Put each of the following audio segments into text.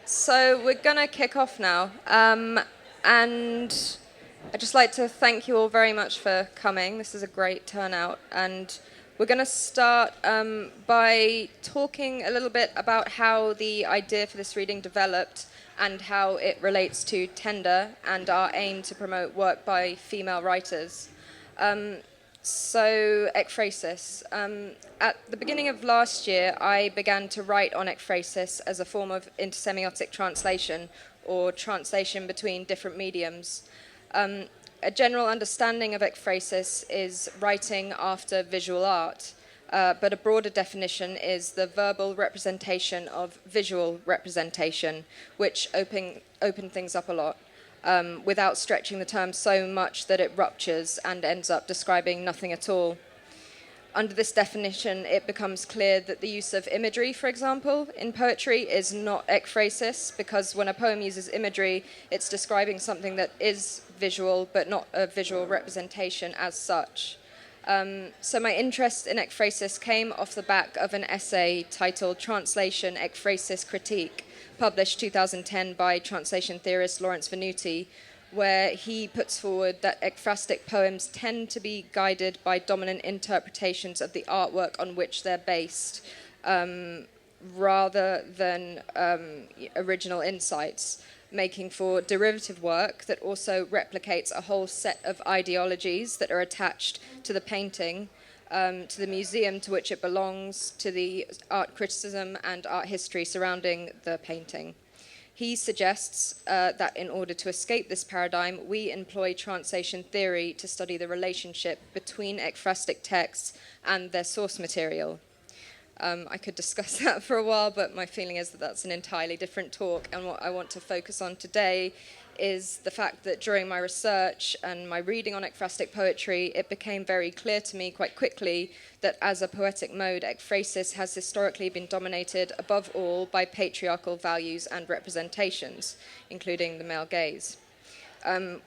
So we're going to kick off now. And I'd just like to thank you all very much for coming. This is a great turnout. And we're going to start by talking a little bit about how the idea for this reading developed and how it relates to Tender and our aim to promote work by female writers. So, ekphrasis. At the beginning of last year, I began to write on ekphrasis as a form of intersemiotic translation, or translation between different mediums. A general understanding of ekphrasis is writing after visual art, but a broader definition is the verbal representation of visual representation, which open things up a lot. Without stretching the term so much that it ruptures and ends up describing nothing at all. Under this definition, it becomes clear that the use of imagery, for example, in poetry is not ekphrasis, because when a poem uses imagery, it's describing something that is visual, but not a visual representation as such. So my interest in ekphrasis came off the back of an essay titled Translation, Ekphrasis Critique, published 2010 by translation theorist Lawrence Venuti, where he puts forward that ekphrastic poems tend to be guided by dominant interpretations of the artwork on which they're based, rather than original insights, making for derivative work that also replicates a whole set of ideologies that are attached to the painting, to the museum to which it belongs, to the art criticism and art history surrounding the painting. He suggests that in order to escape this paradigm, we employ translation theory to study the relationship between ekphrastic texts and their source material. I could discuss that for a while, but my feeling is that that's an entirely different talk, and what I want to focus on today is the fact that during my research and my reading on ekphrastic poetry, it became very clear to me quite quickly that as a poetic mode, ekphrasis has historically been dominated above all by patriarchal values and representations, including the male gaze,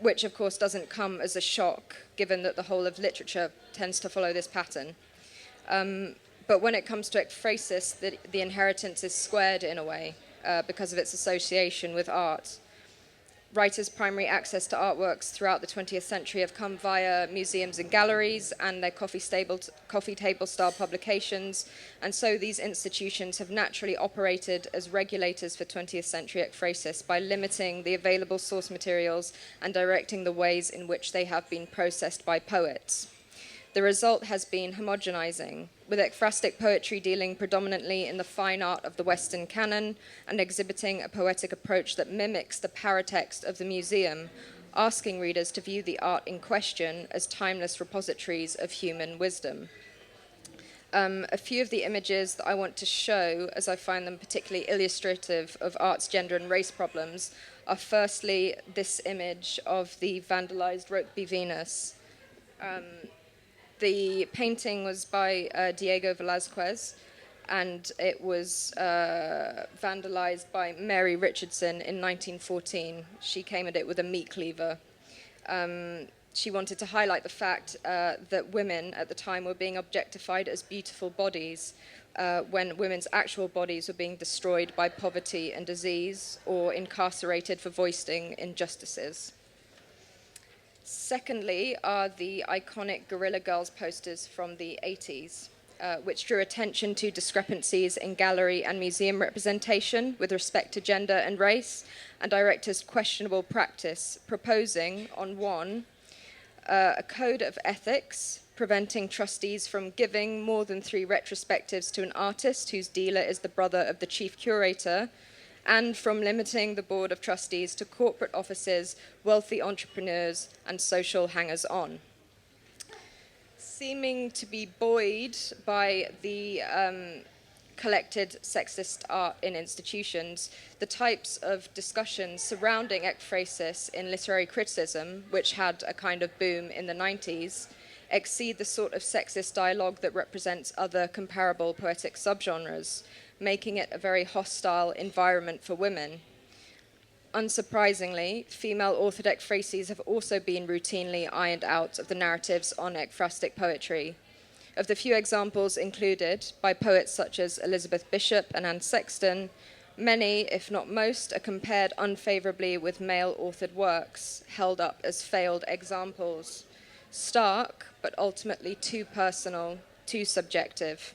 which of course doesn't come as a shock, given that the whole of literature tends to follow this pattern. But when it comes to ekphrasis, the inheritance is squared in a way because of its association with art. Writers' primary access to artworks throughout the 20th century have come via museums and galleries and their coffee table style publications, and so these institutions have naturally operated as regulators for 20th century ekphrasis by limiting the available source materials and directing the ways in which they have been processed by poets. The result has been homogenizing, with ekphrastic poetry dealing predominantly in the fine art of the Western canon and exhibiting a poetic approach that mimics the paratext of the museum, asking readers to view the art in question as timeless repositories of human wisdom. A few of the images that I want to show, as I find them particularly illustrative of art's gender and race problems, are firstly this image of the vandalized Rokeby Venus. The painting was by Diego Velázquez, and it was vandalized by Mary Richardson in 1914. She came at it with a meat cleaver. She wanted to highlight the fact that women at the time were being objectified as beautiful bodies, when women's actual bodies were being destroyed by poverty and disease or incarcerated for voicing injustices. Secondly are the iconic Guerrilla Girls posters from the 80s, which drew attention to discrepancies in gallery and museum representation with respect to gender and race, and directors' questionable practice, proposing, on one, a code of ethics preventing trustees from giving more than 3 retrospectives to an artist whose dealer is the brother of the chief curator, and from limiting the board of trustees to corporate offices, wealthy entrepreneurs, and social hangers-on. Seeming to be buoyed by the collected sexist art in institutions, the types of discussions surrounding ekphrasis in literary criticism, which had a kind of boom in the 90s, exceed the sort of sexist dialogue that represents other comparable poetic subgenres, making it a very hostile environment for women. Unsurprisingly, female-authored ekphrases have also been routinely ironed out of the narratives on ekphrastic poetry. Of the few examples included by poets such as Elizabeth Bishop and Anne Sexton, Many, if not most, are compared unfavorably with male-authored works, held up as failed examples. Stark, but ultimately too personal, too subjective.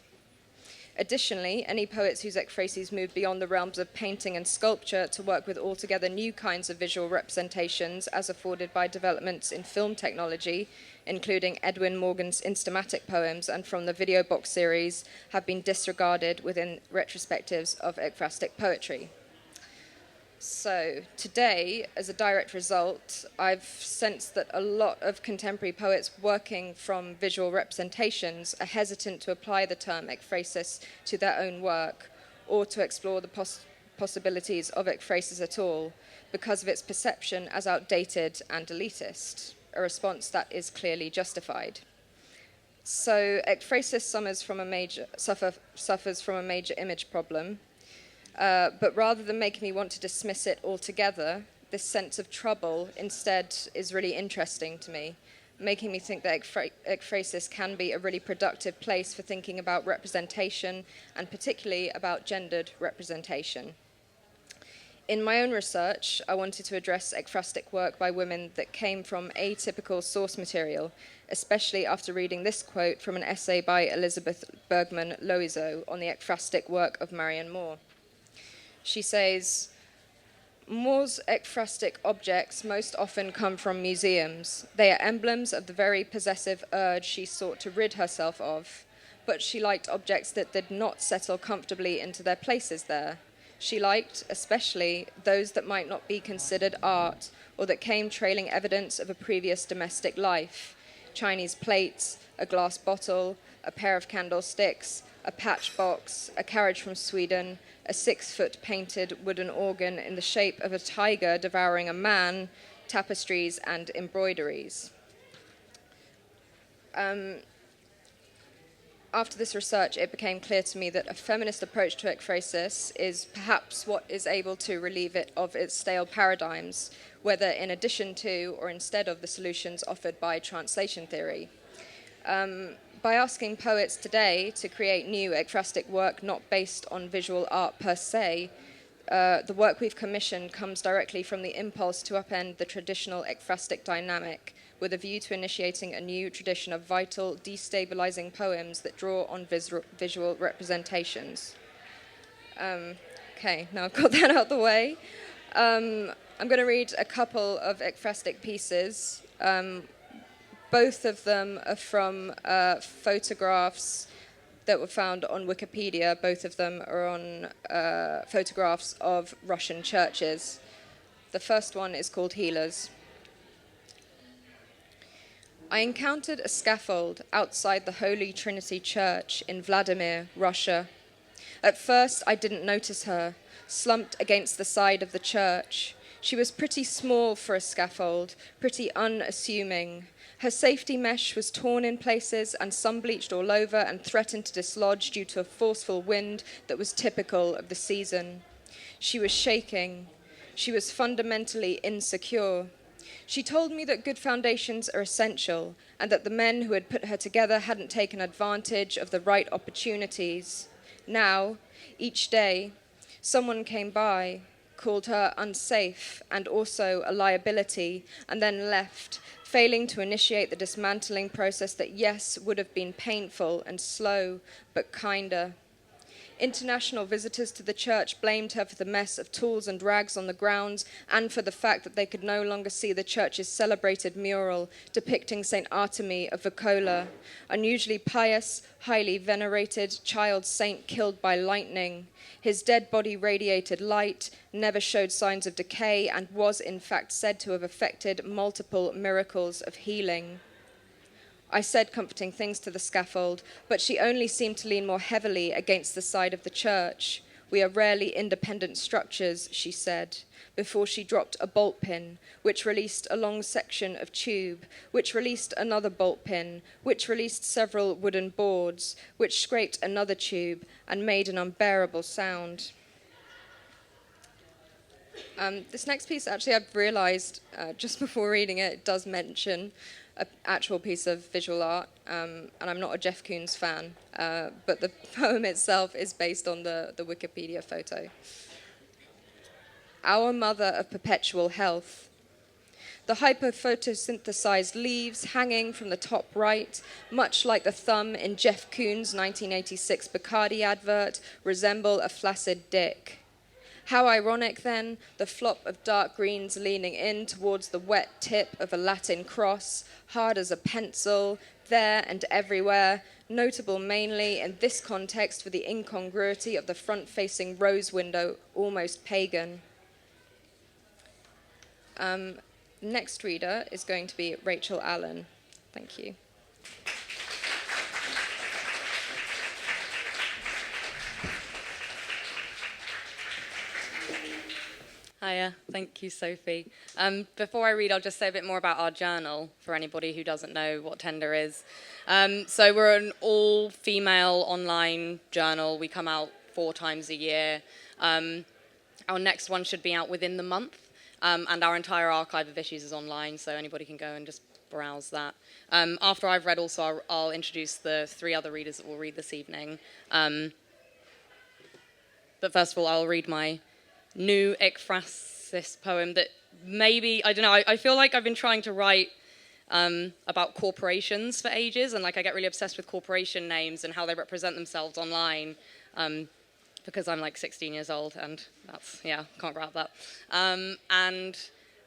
Additionally, any poets whose ekphrases move beyond the realms of painting and sculpture to work with altogether new kinds of visual representations, as afforded by developments in film technology, including Edwin Morgan's Instamatic poems and from the Video Box series, have been disregarded within retrospectives of ekphrastic poetry. So today, as a direct result, I've sensed that a lot of contemporary poets working from visual representations are hesitant to apply the term ekphrasis to their own work or to explore the possibilities of ekphrasis at all because of its perception as outdated and elitist, a response that is clearly justified. So ekphrasis suffers from a major image problem. But rather than making me want to dismiss it altogether, this sense of trouble instead is really interesting to me, making me think that ekphrasis can be a really productive place for thinking about representation, and particularly about gendered representation. In my own research, I wanted to address ekphrastic work by women that came from atypical source material, especially after reading this quote from an essay by Elizabeth Bergman Loiseau on the ekphrastic work of Marianne Moore. She says, Moore's ekphrastic objects most often come from museums. They are emblems of the very possessive urge she sought to rid herself of, but she liked objects that did not settle comfortably into their places there. She liked, especially, those that might not be considered art or that came trailing evidence of a previous domestic life. Chinese plates, a glass bottle, a pair of candlesticks, a patch box, a carriage from Sweden, a 6-foot painted wooden organ in the shape of a tiger devouring a man, tapestries and embroideries. After this research, it became clear to me that a feminist approach to ekphrasis is perhaps what is able to relieve it of its stale paradigms, whether in addition to or instead of the solutions offered by translation theory. By asking poets today to create new ekphrastic work not based on visual art per se, the work we've commissioned comes directly from the impulse to upend the traditional ekphrastic dynamic, with a view to initiating a new tradition of vital, destabilizing poems that draw on visual representations. Okay, now I've got that out of the way. I'm going to read a couple of ekphrastic pieces. Both of them are from photographs that were found on Wikipedia. Both of them are on photographs of Russian churches. The first one is called Healers. I encountered a scaffold outside the Holy Trinity Church in Vladimir, Russia. At first, I didn't notice her, slumped against the side of the church. She was pretty small for a scaffold, pretty unassuming. Her safety mesh was torn in places and sun-bleached all over and threatened to dislodge due to a forceful wind that was typical of the season. She was shaking. She was fundamentally insecure. She told me that good foundations are essential and that the men who had put her together hadn't taken advantage of the right opportunities. Now, each day, someone came by, called her unsafe and also a liability, and then left, failing to initiate the dismantling process that, yes, would have been painful and slow, but kinder. International visitors to the church blamed her for the mess of tools and rags on the grounds and for the fact that they could no longer see the church's celebrated mural depicting St. Artemy of Vacola, unusually pious, highly venerated child saint killed by lightning. His dead body radiated light, never showed signs of decay, and was in fact said to have effected multiple miracles of healing. I said comforting things to the scaffold, but she only seemed to lean more heavily against the side of the church. We are rarely independent structures, she said, before she dropped a bolt pin, which released a long section of tube, which released another bolt pin, which released several wooden boards, which scraped another tube and made an unbearable sound. This next piece, actually, I've realized just before reading it, it does mention an actual piece of visual art, and I'm not a Jeff Koons fan, but the poem itself is based on the Wikipedia photo. our mother of perpetual health. The hypophotosynthesized leaves hanging from the top right, much like the thumb in Jeff Koons' 1986 Bacardi advert, resemble a flaccid dick. How ironic, then, the flop of dark greens leaning in towards the wet tip of a Latin cross, hard as a pencil, there and everywhere, notable mainly in this context for the incongruity of the front-facing rose window, almost pagan. Next reader is going to be Rachael Allen. Thank you. Hiya, thank you, Sophie. Before I read, I'll just say a bit more about our journal for anybody who doesn't know what Tender is. So we're an all-female online journal. We come out 4 times a year. Our next one should be out within the month, and our entire archive of issues is online, so anybody can go and just browse that. After I've read also, I'll introduce the 3 other readers that will read this evening. But first of all, I'll read my new Ekphrasis poem that maybe, I don't know, I feel like I've been trying to write about corporations for ages, and like I get really obsessed with corporation names and how they represent themselves online, because I'm like 16 years old, and that's, yeah, can't grab that. And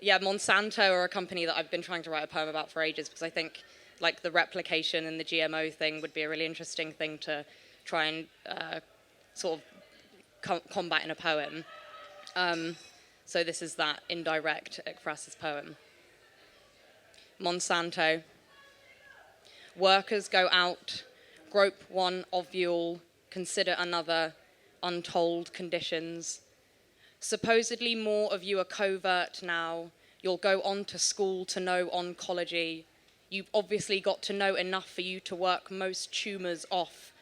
yeah, Monsanto are a company that I've been trying to write a poem about for ages, because I think like the replication and the GMO thing would be a really interesting thing to try and sort of combat in a poem. So this is that indirect Ekphrasis poem. Monsanto. Workers go out, grope one ovule, consider another, untold conditions. Supposedly more of you are covert now. You'll go on to school to know oncology. You've obviously got to know enough for you to work most tumors off.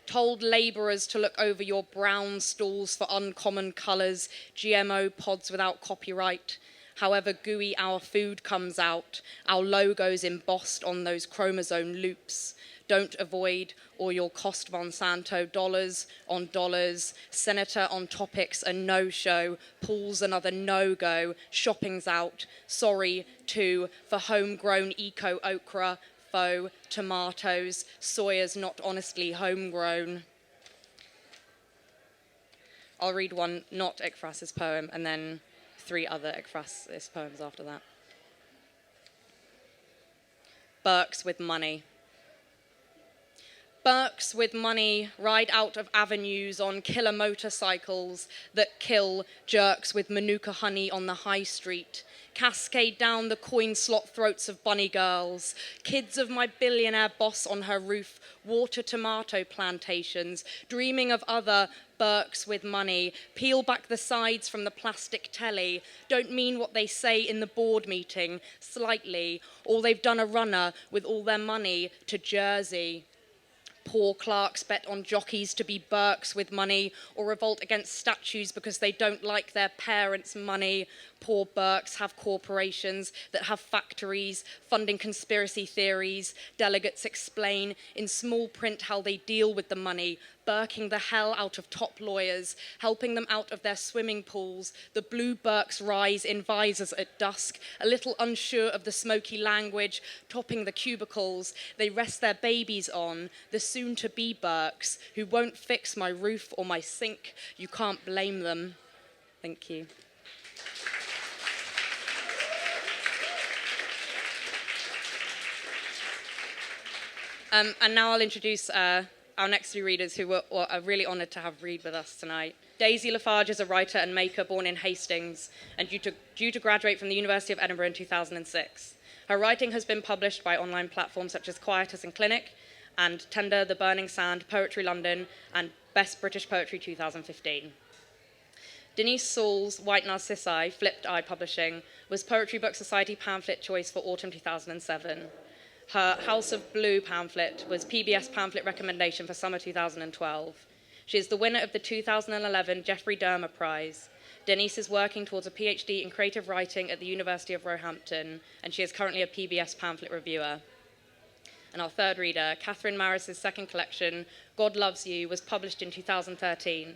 Told labourers to look over your brown stalls for uncommon colours, GMO pods without copyright. However gooey our food comes out, our logos embossed on those chromosome loops. Don't avoid, or you'll cost Monsanto dollars on dollars. Senator on topics a no-show, pools another no-go. Shopping's out, sorry too, for homegrown eco-okra, faux tomatoes, soya's not honestly homegrown. I'll read one not Ekphrasis poem and then 3 other Ekphrasis poems after that. Burks with money. Burks with money ride out of avenues on killer motorcycles that kill jerks with manuka honey on the high street, cascade down the coin slot throats of bunny girls, kids of my billionaire boss on her roof, water tomato plantations, dreaming of other Burks with money, peel back the sides from the plastic telly, don't mean what they say in the board meeting, slightly, or they've done a runner with all their money to Jersey. Poor clerks bet on jockeys to be Burks with money or revolt against statues because they don't like their parents' money. Poor Burks have corporations that have factories funding conspiracy theories. Delegates explain in small print how they deal with the money, Burking the hell out of top lawyers, helping them out of their swimming pools. The blue Burks rise in visors at dusk, a little unsure of the smoky language, topping the cubicles. They rest their babies on, the soon-to-be Burks, who won't fix my roof or my sink. You can't blame them. Thank you. And now I'll introduce our next 2 readers who are really honoured to have read with us tonight. Daisy Lafarge is a writer and maker born in Hastings and due to graduate from the University of Edinburgh in 2006. Her writing has been published by online platforms such as Quietus and Clinic and Tender, The Burning Sand, Poetry London and Best British Poetry 2015. Deniz Sal's White Narcissi, Flipped Eye Publishing, was Poetry Book Society pamphlet choice for autumn 2007. Her House of Blue pamphlet was PBS pamphlet recommendation for summer 2012. She is the winner of the 2011 Geoffrey Dermer Prize. Denise is working towards a PhD in creative writing at the University of Roehampton, and she is currently a PBS pamphlet reviewer. And our 3rd reader, Kathryn Maris's second collection, God Loves You, was published in 2013.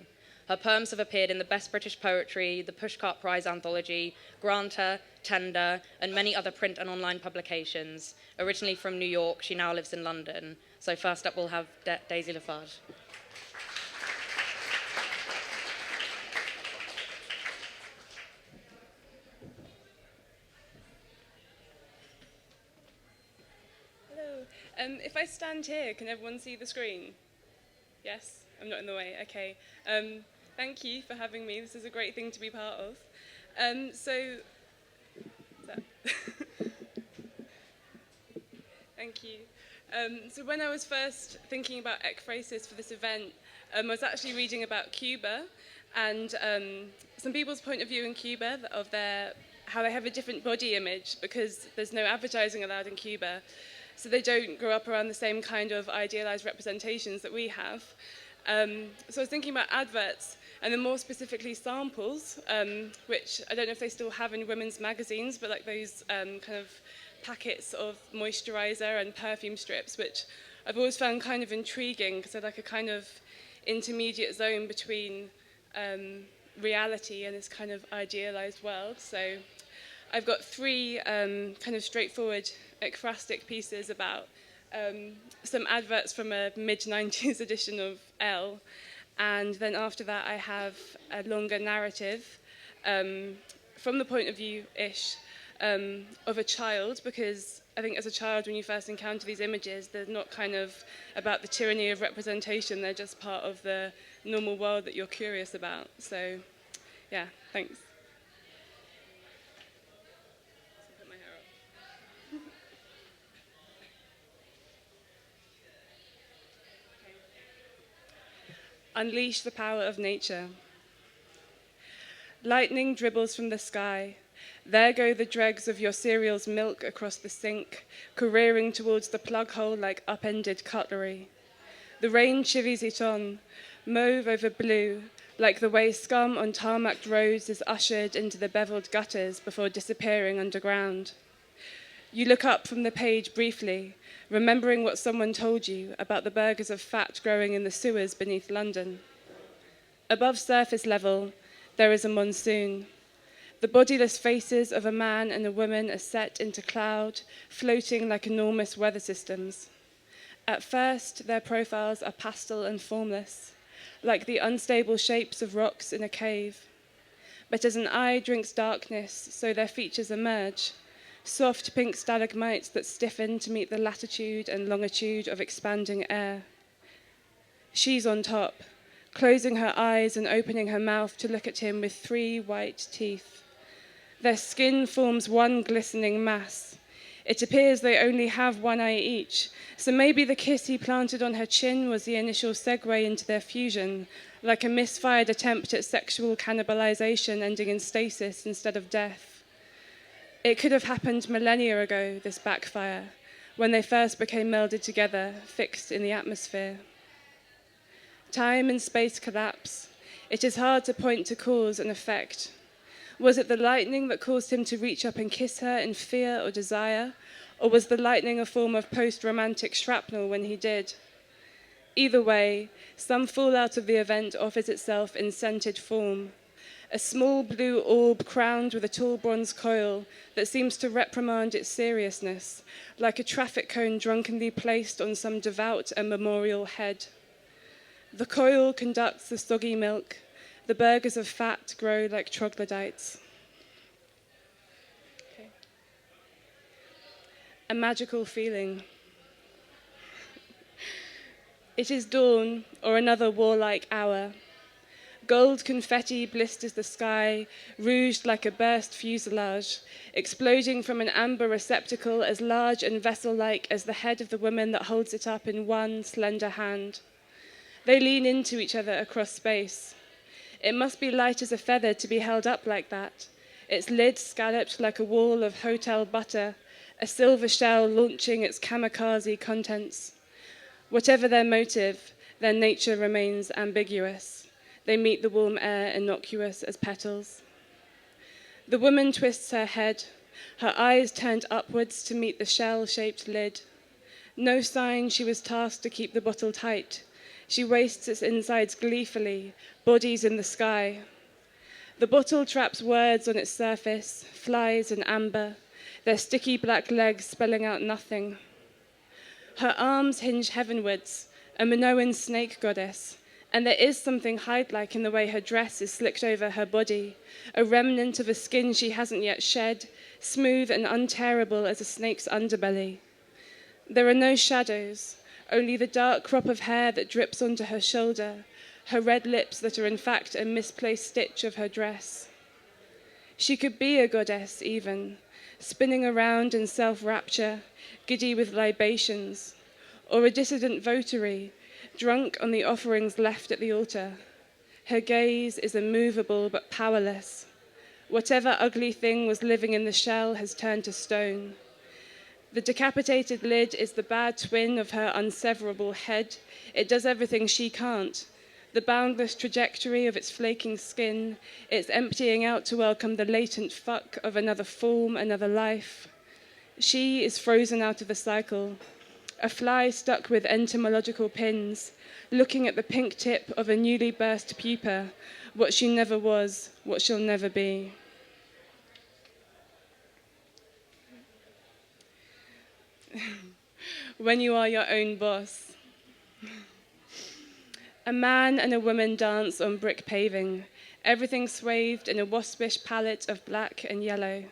Her poems have appeared in the Best British Poetry, the Pushcart Prize Anthology, Granta, Tender, and many other print and online publications. Originally from New York, she now lives in London. So first up, we'll have Daisy Lafarge. If I stand here, can everyone see the screen? Yes? I'm not in the way, okay. Thank you for having me. This is a great thing to be part of. Thank you. So when I was first thinking about ekphrasis for this event, I was actually reading about Cuba and some people's point of view in Cuba of how they have a different body image because there's no advertising allowed in Cuba. So they don't grow up around the same kind of idealized representations that we have. So I was thinking about adverts, and then more specifically samples, which I don't know if they still have in women's magazines, but like those kind of packets of moisturizer and perfume strips, which I've always found kind of intriguing because they're like a kind of intermediate zone between reality and this kind of idealized world. So I've got three kind of straightforward ekphrastic pieces about some adverts from a mid-90s edition of Elle, and then after that I have a longer narrative from the point of view-ish of a child, because I think as a child when you first encounter these images, they're not kind of about the tyranny of representation, they're just part of the normal world that you're curious about. So yeah, thanks. Unleash the power of nature. Lightning dribbles from the sky. There go the dregs of your cereal's milk across the sink, careering towards the plug hole like upended cutlery. The rain chivies it on, mauve over blue, like the way scum on tarmacked roads is ushered into the beveled gutters before disappearing underground. You look up from the page briefly, remembering what someone told you about the burgers of fat growing in the sewers beneath London. Above surface level, there is a monsoon. The bodiless faces of a man and a woman are set into cloud, floating like enormous weather systems. At first, their profiles are pastel and formless, like the unstable shapes of rocks in a cave. But as an eye drinks darkness, so their features emerge, soft pink stalagmites that stiffen to meet the latitude and longitude of expanding air. She's on top, closing her eyes and opening her mouth to look at him with 3 white teeth. Their skin forms one glistening mass. It appears they only have 1 eye each, so maybe the kiss he planted on her chin was the initial segue into their fusion, like a misfired attempt at sexual cannibalization ending in stasis instead of death. It could have happened millennia ago, this backfire, when they first became melded together, fixed in the atmosphere. Time and space collapse. It is hard to point to cause and effect. Was it the lightning that caused him to reach up and kiss her in fear or desire, or was the lightning a form of post-romantic shrapnel when he did? Either way, some fallout of the event offers itself in scented form. A small blue orb crowned with a tall bronze coil that seems to reprimand its seriousness, like a traffic cone drunkenly placed on some devout and memorial head. The coil conducts the soggy milk. The burgers of fat grow like troglodytes. Okay. A magical feeling. It is dawn or another warlike hour. Gold confetti blisters the sky, rouged like a burst fuselage, exploding from an amber receptacle as large and vessel-like as the head of the woman that holds it up in one slender hand. They lean into each other across space. It must be light as a feather to be held up like that, its lid scalloped like a wall of hotel butter, a silver shell launching its kamikaze contents. Whatever their motive, their nature remains ambiguous. They meet the warm air, innocuous as petals. The woman twists her head, her eyes turned upwards to meet the shell-shaped lid. No sign she was tasked to keep the bottle tight, She wastes its insides gleefully, bodies in the sky. The bottle traps words on its surface, flies and amber, their sticky black legs spelling out nothing. Her arms hinge heavenwards, a Minoan snake goddess, and there is something Hyde-like in the way her dress is slicked over her body, a remnant of a skin she hasn't yet shed, smooth and untearable as a snake's underbelly. There are no shadows, only the dark crop of hair that drips onto her shoulder, her red lips that are in fact a misplaced stitch of her dress. She could be a goddess even, spinning around in self-rapture, giddy with libations, or a dissident votary, drunk on the offerings left at the altar. Her gaze is immovable but powerless. Whatever ugly thing was living in the shell has turned to stone. The decapitated lid is the bad twin of her unseverable head. It does everything she can't. The boundless trajectory of its flaking skin, its emptying out to welcome the latent fuck of another form, another life. She is frozen out of the cycle, a fly stuck with entomological pins, looking at the pink tip of a newly burst pupa, what she never was, what she'll never be. When you are your own boss. A man and a woman dance on brick paving, everything swathed in a waspish palette of black and yellow.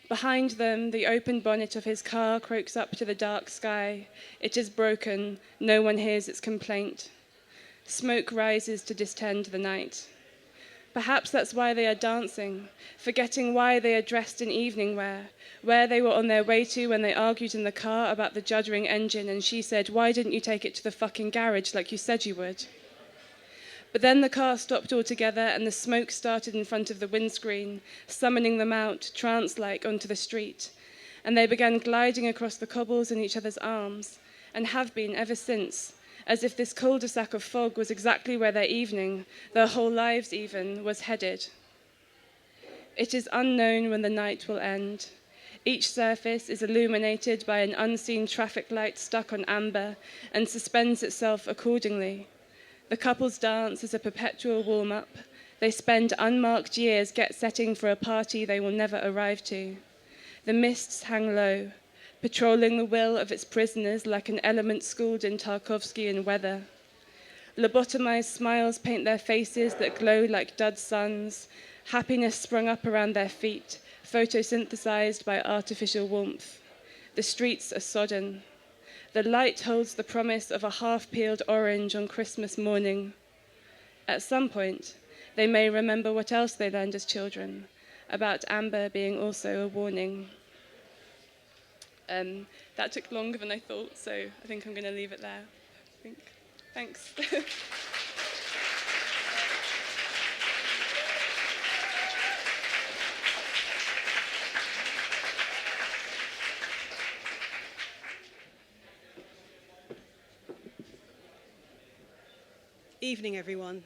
Behind them, the open bonnet of his car croaks up to the dark sky. It is broken, no one hears its complaint. Smoke rises to distend the night. Perhaps that's why they are dancing, forgetting why they are dressed in evening wear, where they were on their way to when they argued in the car about the juddering engine and she said, "Why didn't you take it to the fucking garage like you said you would?" But then the car stopped altogether and the smoke started in front of the windscreen, summoning them out, trance-like, onto the street. And they began gliding across the cobbles in each other's arms, and have been ever since, as if this cul-de-sac of fog was exactly where their evening, their whole lives even, was headed. It is unknown when the night will end. Each surface is illuminated by an unseen traffic light stuck on amber and suspends itself accordingly. The couple's dance is a perpetual warm-up. They spend unmarked years setting for a party they will never arrive to. The mists hang low, patrolling the will of its prisoners like an element schooled in Tarkovskian weather. Lobotomized smiles paint their faces that glow like dud suns. Happiness sprung up around their feet, photosynthesized by artificial warmth. The streets are sodden. The light holds the promise of a half-peeled orange on Christmas morning. At some point, they may remember what else they learned as children, about amber being also a warning. That took longer than I thought, so I think I'm going to leave it there. Thanks. Evening, everyone.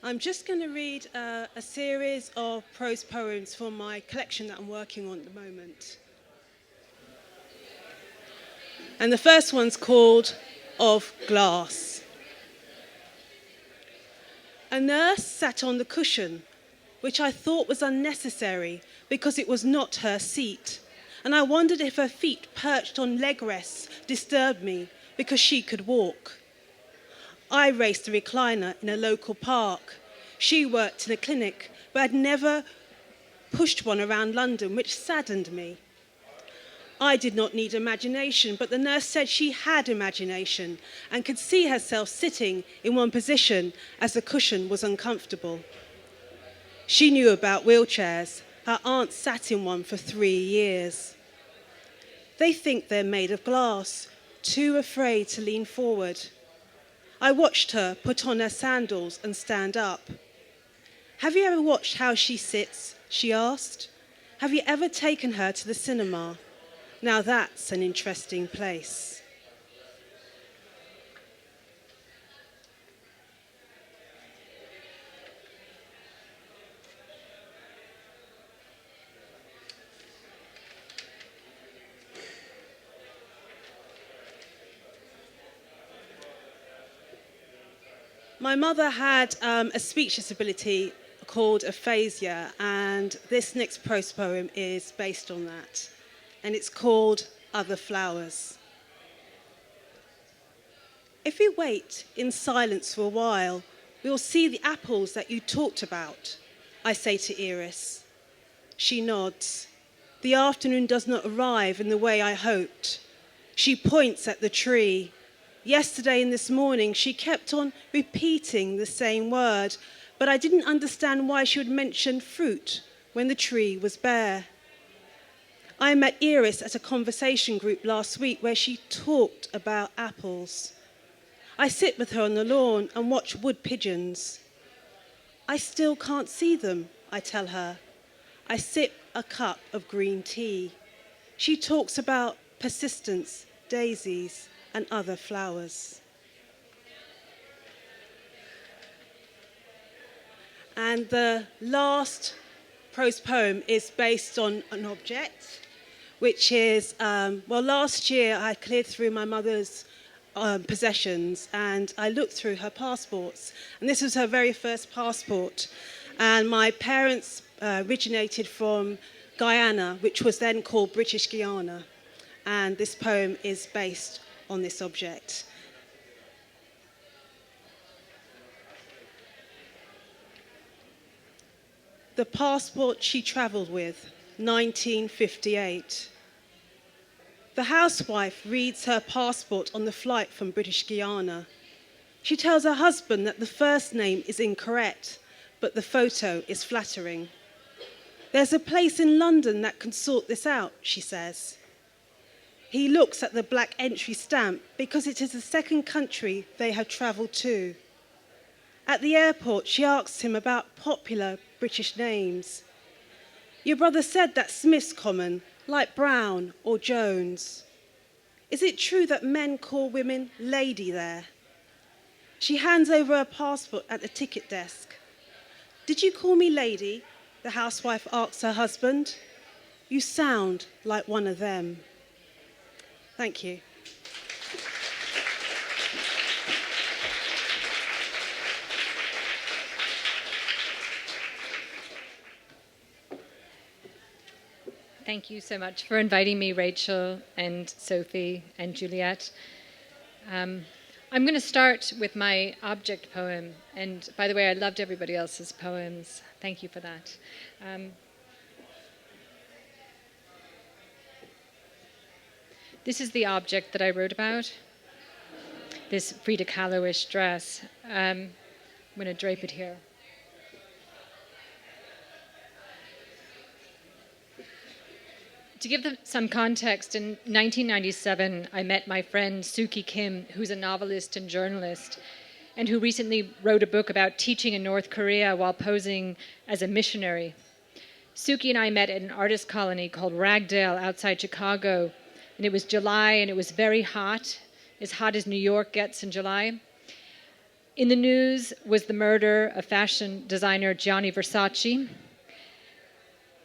I'm just going to read a series of prose poems from my collection that I'm working on at the moment. And the first one's called Of Glass. A nurse sat on the cushion, which I thought was unnecessary because it was not her seat, and I wondered if her feet perched on leg rests disturbed me because she could walk. I raced a recliner in a local park. She worked in a clinic, but had never pushed one around London, which saddened me. I did not need imagination, but the nurse said she had imagination and could see herself sitting in one position as the cushion was uncomfortable. She knew about wheelchairs. Her aunt sat in one for 3 years. They think they're made of glass, too afraid to lean forward. I watched her put on her sandals and stand up. Have you ever watched how she sits? She asked. Have you ever taken her to the cinema? Now that's an interesting place. My mother had a speech disability called aphasia, and this next prose poem is based on that. And it's called Other Flowers. If we wait in silence for a while, we'll see the apples that you talked about, I say to Iris. She nods. The afternoon does not arrive in the way I hoped. She points at the tree. Yesterday and this morning, she kept on repeating the same word, but I didn't understand why she would mention fruit when the tree was bare. I met Iris at a conversation group last week where she talked about apples. I sit with her on the lawn and watch wood pigeons. I still can't see them, I tell her. I sip a cup of green tea. She talks about persistence, daisies, and other flowers. And the last prose poem is based on an object, which is, last year I cleared through my mother's possessions and I looked through her passports. And this was her very first passport. And my parents originated from Guyana, which was then called British Guiana. And this poem is based on this object. The passport she travelled with, 1958. The housewife reads her passport on the flight from British Guiana. She tells her husband that the first name is incorrect, but the photo is flattering. There's a place in London that can sort this out, she says. He looks at the black entry stamp because it is the second country they have travelled to. At the airport, she asks him about popular British names. Your brother said that Smith's common, like Brown or Jones. Is it true that men call women lady there? She hands over her passport at the ticket desk. Did you call me lady? The housewife asks her husband. You sound like one of them. Thank you. Thank you so much for inviting me, Rachael and Sophie and Juliet. I'm going to start with my object poem. And by the way, I loved everybody else's poems. Thank you for that. This is the object that I wrote about, this Frida Kahlo-ish dress. I'm going to drape it here. To give them some context, in 1997, I met my friend Suki Kim, who's a novelist and journalist, and who recently wrote a book about teaching in North Korea while posing as a missionary. Suki and I met at an artist colony called Ragdale outside Chicago, and it was July, and it was very hot as New York gets in July. In the news was the murder of fashion designer Gianni Versace.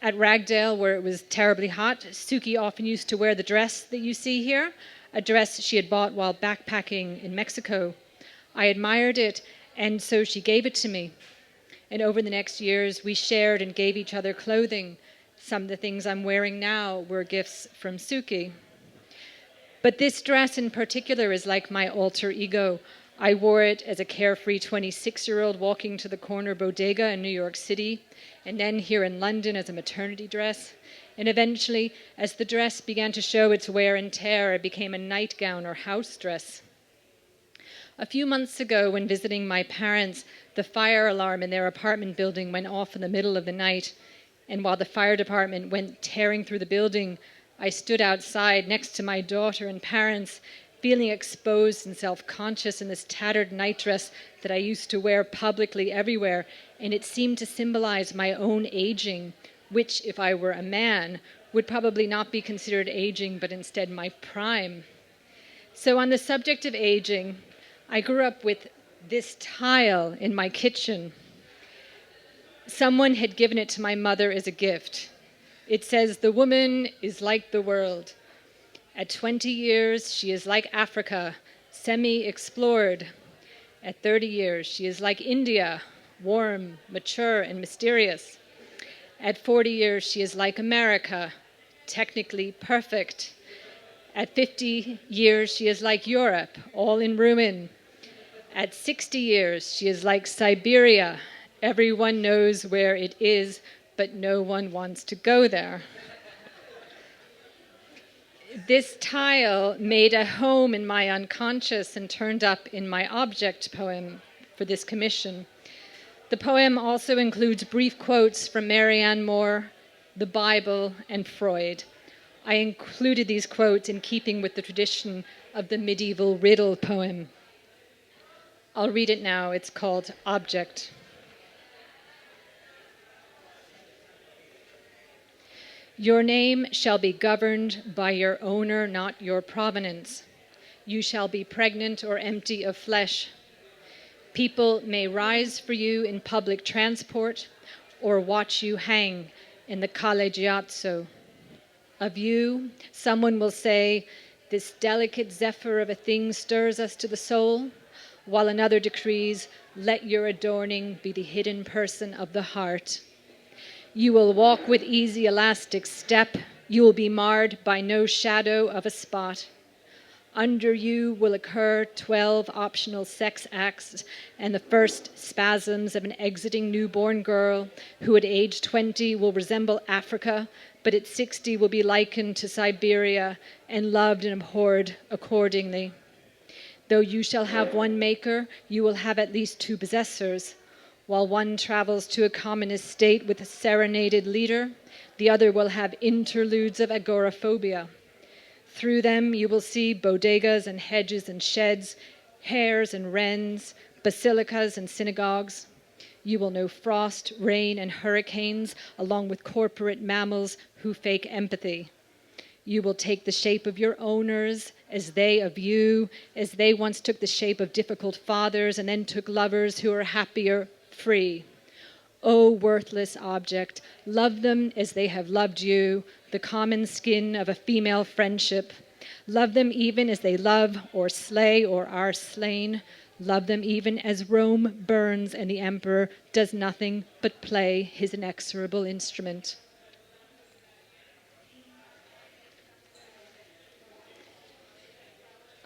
At Ragdale, where it was terribly hot, Suki often used to wear the dress that you see here, a dress she had bought while backpacking in Mexico. I admired it, and so she gave it to me. And over the next years, we shared and gave each other clothing. Some of the things I'm wearing now were gifts from Suki. But this dress in particular is like my alter ego. I wore it as a carefree 26-year-old walking to the corner bodega in New York City, and then here in London as a maternity dress. And eventually, as the dress began to show its wear and tear, it became a nightgown or house dress. A few months ago, when visiting my parents, the fire alarm in their apartment building went off in the middle of the night. And while the fire department went tearing through the building, I stood outside next to my daughter and parents, feeling exposed and self-conscious in this tattered nightdress that I used to wear publicly everywhere, and it seemed to symbolize my own aging, which, if I were a man, would probably not be considered aging, but instead my prime. So on the subject of aging, I grew up with this tile in my kitchen. Someone had given it to my mother as a gift. It says, "The woman is like the world. At 20 years, she is like Africa, semi-explored. At 30 years, she is like India, warm, mature, and mysterious. At 40 years, she is like America, technically perfect. At 50 years, she is like Europe, all in ruin. At 60 years, she is like Siberia. Everyone knows where it is, but no one wants to go there. This tile made a home in my unconscious and turned up in my object poem for this commission. The poem also includes brief quotes from Marianne Moore, the Bible, and Freud. I included these quotes in keeping with the tradition of the medieval riddle poem. I'll read it now. It's called Object. Your name shall be governed by your owner, not your provenance. You shall be pregnant or empty of flesh. People may rise for you in public transport or watch you hang in the collegiazzo. Of you, someone will say, this delicate zephyr of a thing stirs us to the soul, while another decrees, let your adorning be the hidden person of the heart. You will walk with easy, elastic step. You will be marred by no shadow of a spot. Under you will occur 12 optional sex acts and the first spasms of an exiting newborn girl who at age 20 will resemble Africa, but at 60 will be likened to Siberia and loved and abhorred accordingly. Though you shall have one maker, you will have at least two possessors. While one travels to a communist state with a serenaded leader, the other will have interludes of agoraphobia. Through them you will see bodegas and hedges and sheds, hares and wrens, basilicas and synagogues. You will know frost, rain, and hurricanes, along with corporate mammals who fake empathy. You will take the shape of your owners, as they of you, as they once took the shape of difficult fathers and then took lovers who are happier, free. O worthless object, love them as they have loved you, the common skin of a female friendship. Love them even as they love or slay or are slain. Love them even as Rome burns and the emperor does nothing but play his inexorable instrument.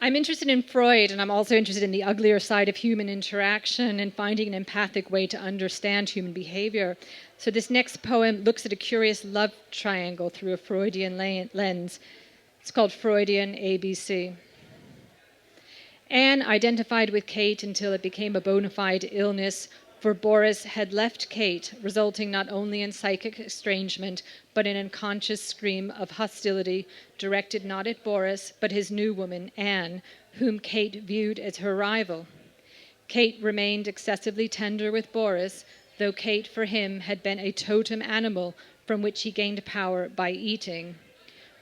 I'm interested in Freud, and I'm also interested in the uglier side of human interaction and finding an empathic way to understand human behavior. So this next poem looks at a curious love triangle through a Freudian lens. It's called Freudian ABC. Anne identified with Kate until it became a bona fide illness, for Boris had left Kate, resulting not only in psychic estrangement, but an unconscious scream of hostility directed not at Boris, but his new woman, Anne, whom Kate viewed as her rival. Kate remained excessively tender with Boris, though Kate for him had been a totem animal from which he gained power by eating.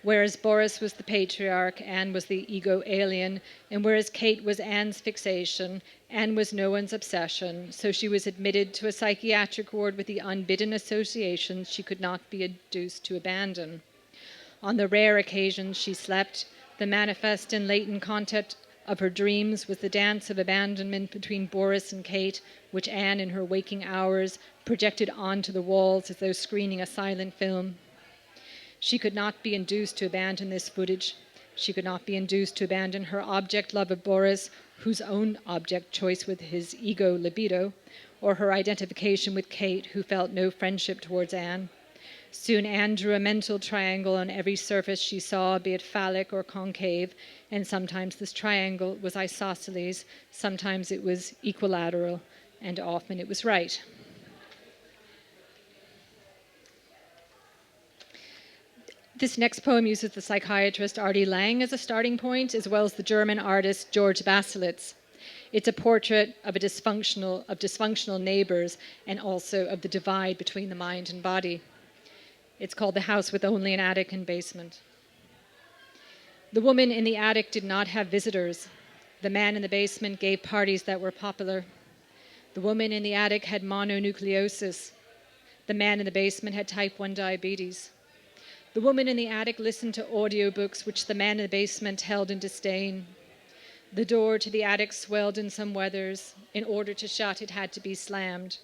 Whereas Boris was the patriarch, Anne was the ego alien, and whereas Kate was Anne's fixation, Anne was no one's obsession, so she was admitted to a psychiatric ward with the unbidden associations she could not be induced to abandon. On the rare occasions she slept, the manifest and latent content of her dreams was the dance of abandonment between Boris and Kate, which Anne in her waking hours projected onto the walls as though screening a silent film. She could not be induced to abandon this footage. She could not be induced to abandon her object love of Boris, whose own object choice with his ego libido, or her identification with Kate, who felt no friendship towards Anne. Soon Anne drew a mental triangle on every surface she saw, be it phallic or concave, and sometimes this triangle was isosceles, sometimes it was equilateral, and often it was right. This next poem uses the psychiatrist Artie Lang as a starting point, as well as the German artist George Baselitz. It's a portrait of dysfunctional neighbors and also of the divide between the mind and body. It's called The House with Only an Attic and Basement. The woman in the attic did not have visitors. The man in the basement gave parties that were popular. The woman in the attic had mononucleosis. The man in the basement had type 1 diabetes. The woman in the attic listened to audiobooks which the man in the basement held in disdain. The door to the attic swelled in some weathers. In order to shut, it had to be slammed.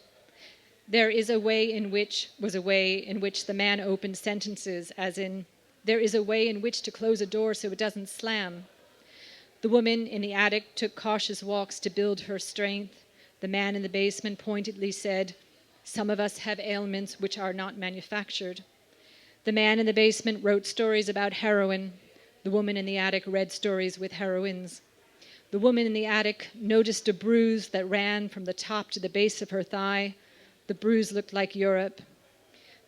There is a way in which was a way in which the man opened sentences, as in, there is a way in which to close a door so it doesn't slam. The woman in the attic took cautious walks to build her strength. The man in the basement pointedly said, some of us have ailments which are not manufactured. The man in the basement wrote stories about heroin. The woman in the attic read stories with heroines. The woman in the attic noticed a bruise that ran from the top to the base of her thigh. The bruise looked like Europe.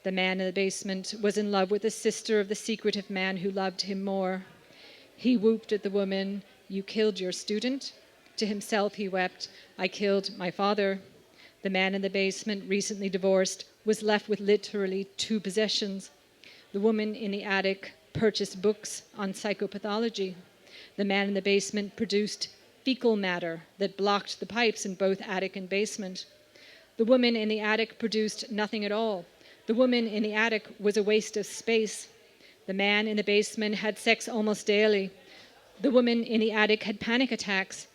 The man in the basement was in love with the sister of the secretive man who loved him more. He whooped at the woman, you killed your student? To himself he wept, I killed my father. The man in the basement, recently divorced, was left with literally 2 possessions. The woman in the attic purchased books on psychopathology. The man in the basement produced fecal matter that blocked the pipes in both attic and basement. The woman in the attic produced nothing at all. The woman in the attic was a waste of space. The man in the basement had sex almost daily. The woman in the attic had panic attacks.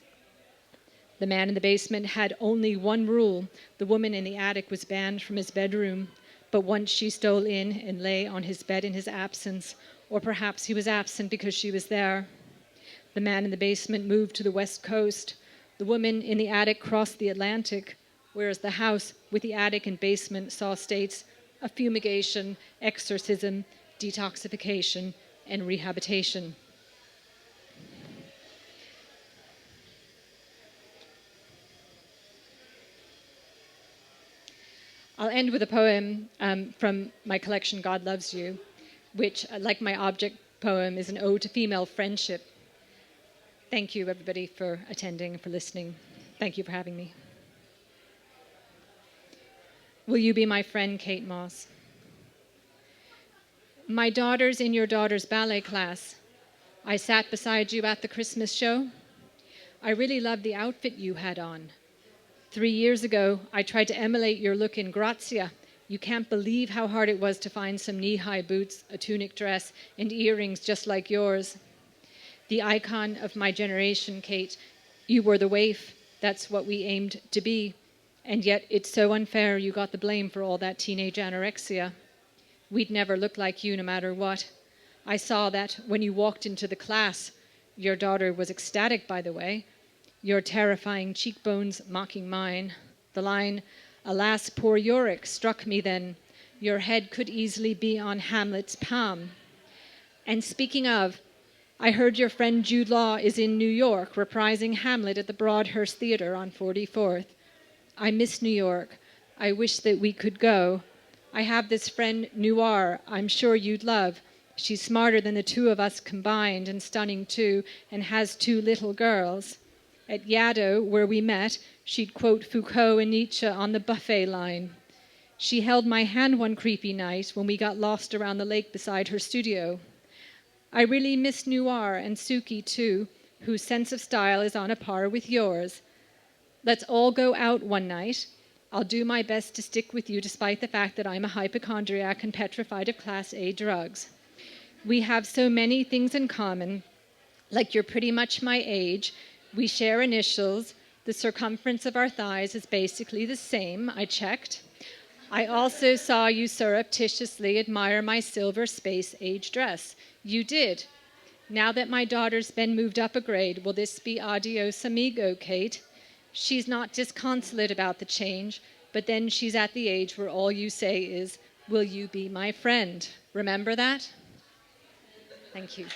The man in the basement had only one rule. The woman in the attic was banned from his bedroom. But once she stole in and lay on his bed in his absence, or perhaps he was absent because she was there. The man in the basement moved to the West Coast. The woman in the attic crossed the Atlantic, whereas the house with the attic and basement saw states of fumigation, exorcism, detoxification, and rehabilitation. I'll end with a poem from my collection, God Loves You, which, like my object poem, is an ode to female friendship. Thank you, everybody, for attending and for listening. Thank you for having me. Will you be my friend, Kate Moss? My daughter's in your daughter's ballet class. I sat beside you at the Christmas show. I really loved the outfit you had on. 3 years ago, I tried to emulate your look in Grazia. You can't believe how hard it was to find some knee-high boots, a tunic dress, and earrings just like yours. The icon of my generation, Kate, you were the waif. That's what we aimed to be. And yet it's so unfair you got the blame for all that teenage anorexia. We'd never look like you no matter what. I saw that when you walked into the class. Your daughter was ecstatic, by the way. Your terrifying cheekbones mocking mine. The line, alas, poor Yorick, struck me then. Your head could easily be on Hamlet's palm. And speaking of, I heard your friend Jude Law is in New York reprising Hamlet at the Broadhurst Theater on 44th. I miss New York. I wish that we could go. I have this friend Noir I'm sure you'd love. She's smarter than the 2 of us combined and stunning too, and has 2 little girls. At Yaddo, where we met, she'd quote Foucault and Nietzsche on the buffet line. She held my hand one creepy night when we got lost around the lake beside her studio. I really miss Noir and Suki too, whose sense of style is on a par with yours. Let's all go out one night. I'll do my best to stick with you despite the fact that I'm a hypochondriac and petrified of Class A drugs. We have so many things in common, like you're pretty much my age. We share initials. The circumference of our thighs is basically the same, I checked. I also saw you surreptitiously admire my silver space-age dress. You did. Now that my daughter's been moved up a grade, will this be adios amigo, Kate? She's not disconsolate about the change, but then she's at the age where all you say is, will you be my friend? Remember that? Thank you.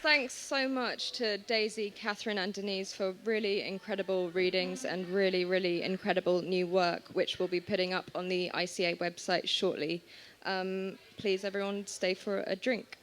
Thanks so much to Daisy, Kathryn, and Denise for really incredible readings and really, really incredible new work, which we'll be putting up on the ICA website shortly. Please, everyone, stay for a drink.